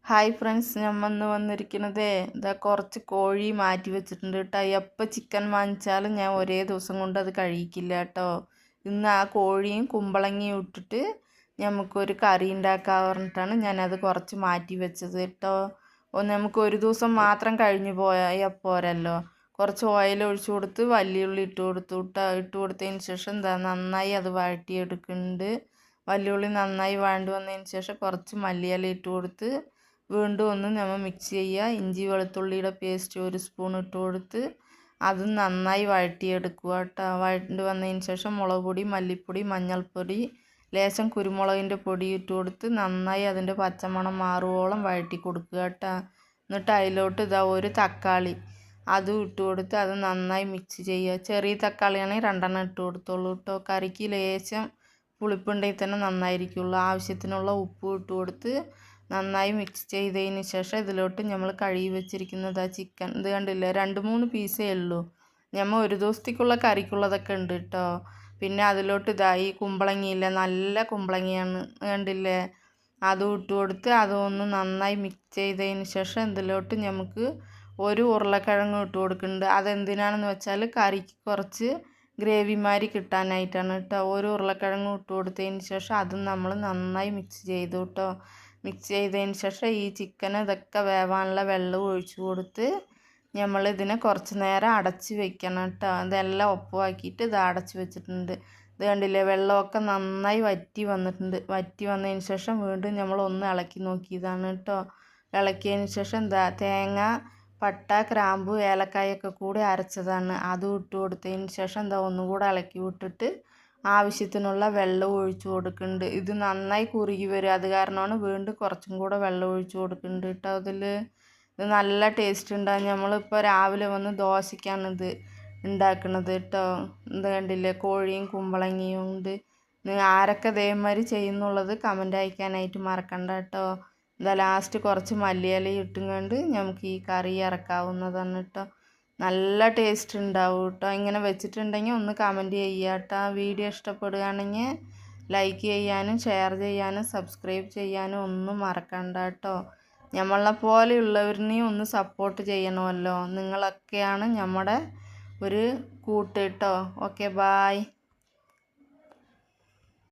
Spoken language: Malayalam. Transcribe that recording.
ഹായ് ഫ്രണ്ട്സ്, ഞാൻ വന്നിരിക്കുന്നതേ ഇതാ കുറച്ച് കോഴി മാറ്റി വെച്ചിട്ടുണ്ട് കേട്ടോ. എപ്പോൾ ചിക്കൻ വാങ്ങിച്ചാലും ഞാൻ ഒരേ ദിവസം കൊണ്ട് അത് കഴിക്കില്ല കേട്ടോ. ഇന്ന് ആ കോഴിയും കുമ്പളങ്ങയും ഇട്ടിട്ട് നമുക്കൊരു കറി ഉണ്ടാക്കാൻ പറഞ്ഞിട്ടാണ് ഞാനത് കുറച്ച് മാറ്റി വെച്ചത് കേട്ടോ. നമുക്ക് ഒരു ദിവസം മാത്രം കഴിഞ്ഞു പോയാൽ പോരല്ലോ. കുറച്ച് ഓയിൽ ഒഴിച്ചു കൊടുത്ത് വലിയുള്ളി ഇട്ട് കൊടുത്തതിന് ശേഷം എന്താ നന്നായി അത് വഴറ്റിയെടുക്കുന്നുണ്ട്. വലിയുള്ളി നന്നായി വഴണ്ട് വന്നതിന് ശേഷം കുറച്ച് മല്ലിയില ഇട്ട് കൊടുത്ത് വീണ്ടും ഒന്ന് നമ്മൾ മിക്സ് ചെയ്യുക. ഇഞ്ചി വെളുത്തുള്ളിയുടെ പേസ്റ്റ് 1 സ്പൂൺ ഇട്ട് കൊടുത്ത് അതും നന്നായി വഴറ്റിയെടുക്കുക കേട്ടോ. വഴണ്ട് വന്നതിന് ശേഷം മുളക് പൊടി, മല്ലിപ്പൊടി, മഞ്ഞൾപ്പൊടി, ലേശം കുരുമുളകിൻ്റെ പൊടി ഇട്ട് കൊടുത്ത് നന്നായി അതിൻ്റെ പച്ചമണം മാറുവോളം വഴറ്റി കൊടുക്കുക കേട്ടോ. എന്നിട്ട് അതിലോട്ട് ഇതാ ഒരു തക്കാളി അതും ഇട്ട് കൊടുത്ത് അത് നന്നായി മിക്സ് ചെയ്യുക. ചെറിയ തക്കാളിയാണെങ്കിൽ 2 ഇട്ട് കൊടുത്തോളൂ കേട്ടോ. കറിക്ക് ലേശം പുളിപ്പുണ്ടെങ്കിൽ തന്നെ നന്നായിരിക്കുള്ളൂ. ആവശ്യത്തിനുള്ള ഉപ്പ് ഇട്ട് കൊടുത്ത് നന്നായി മിക്സ് ചെയ്തതിന് ശേഷം ഇതിലോട്ട് നമ്മൾ കഴുകി വെച്ചിരിക്കുന്നത് ആ ചിക്കൻ ഇത് കണ്ടില്ലേ, 2-3 പീസേ ഉള്ളൂ. നമ്മൾ ഒരു ദിവസത്തേക്കുള്ള കറിക്കുള്ളതൊക്കെ ഉണ്ട് കേട്ടോ. പിന്നെ അതിലോട്ട് ഇതായി കുമ്പളങ്ങിയില്ല, നല്ല കുമ്പളങ്ങിയാണ് കണ്ടില്ലേ, അതും ഇട്ട് കൊടുത്ത് അതൊന്ന് നന്നായി മിക്സ് ചെയ്തതിന് ശേഷം ഇതിലോട്ട് നമുക്ക് ഒരു ഉരുളക്കിഴങ്ങ് ഇട്ട് കൊടുക്കുന്നുണ്ട്. അതെന്തിനാണെന്ന് വെച്ചാൽ കറിക്ക് കുറച്ച് ഗ്രേവിമാരി കിട്ടാനായിട്ടാണ് കേട്ടോ. ഒരു ഉരുളക്കിഴങ്ങ് ഇട്ട് കൊടുത്തതിന് ശേഷം അതും നമ്മൾ നന്നായി മിക്സ് ചെയ്തു കേട്ടോ. മിക്സ് ചെയ്തതിന് ശേഷം ഈ ചിക്കൻ ഇതൊക്കെ വേവാനുള്ള വെള്ളം ഒഴിച്ചു കൊടുത്ത് നമ്മൾ ഇതിനെ കുറച്ച് നേരം അടച്ച് വെക്കണം കേട്ടോ. ഇതെല്ലാം ഒപ്പമാക്കിയിട്ട് ഇത് അടച്ച് വെച്ചിട്ടുണ്ട്. ഇത് കണ്ടില്ലേ, വെള്ളമൊക്കെ നന്നായി വറ്റി വന്നിട്ടുണ്ട്. വറ്റി വന്നതിന് ശേഷം വീണ്ടും നമ്മൾ ഒന്ന് ഇളക്കി നോക്കിയതാണ് കേട്ടോ. ഇളക്കിയതിന് ശേഷം എന്താ തേങ്ങ, പട്ട, ഗ്രാമ്പു, ഏലക്കായൊക്കെ കൂടി അരച്ചതാണ്. അതും ഇട്ട് കൊടുത്തതിന് ശേഷം എന്താ ഒന്നുകൂടെ ഇളക്കി വിട്ടിട്ട് ആവശ്യത്തിനുള്ള വെള്ളം ഒഴിച്ചു കൊടുക്കുന്നുണ്ട്. ഇത് നന്നായി കുറുകി വരും, അത് കാരണമാണ് വീണ്ടും കുറച്ചും കൂടെ വെള്ളം ഒഴിച്ചു കൊടുക്കുന്നുണ്ട് കേട്ടോ. ഇത് നല്ല ടേസ്റ്റ് ഉണ്ടാകും. നമ്മളിപ്പോൾ രാവിലെ വന്ന് ദോശയ്ക്കാണിത് ഉണ്ടാക്കുന്നത് കേട്ടോ. ഇത് കണ്ടില്ലേ, കോഴിയും കുമ്പളങ്ങയും ഉണ്ട്. ആരൊക്കെ ഇതേമാതിരി ചെയ്യുന്നുള്ളത് കമൻ്റ് അയക്കാനായിട്ട് മറക്കണ്ട കേട്ടോ. ഇതാ ലാസ്റ്റ് കുറച്ച് മല്ലിയില ഇട്ടുകൊണ്ട് നമുക്ക് ഈ കറി ഇറക്കാവുന്നതാണ് കേട്ടോ. നല്ല ടേസ്റ്റ് ഉണ്ടാവും കേട്ടോ. ഇങ്ങനെ വെച്ചിട്ടുണ്ടെങ്കിൽ ഒന്ന് കമൻറ്റ് ചെയ്യുക കേട്ടോ. വീഡിയോ ഇഷ്ടപ്പെടുകയാണെങ്കിൽ ലൈക്ക് ചെയ്യാനും ഷെയർ ചെയ്യാനും സബ്സ്ക്രൈബ് ചെയ്യാനും ഒന്നും മറക്കണ്ട കേട്ടോ. നമ്മളെ പോലെയുള്ളവരിനെയും ഒന്ന് സപ്പോർട്ട് ചെയ്യണമല്ലോ. നിങ്ങളൊക്കെയാണ് നമ്മുടെ ഒരു കൂട്ട് കേട്ടോ. Okay, bye.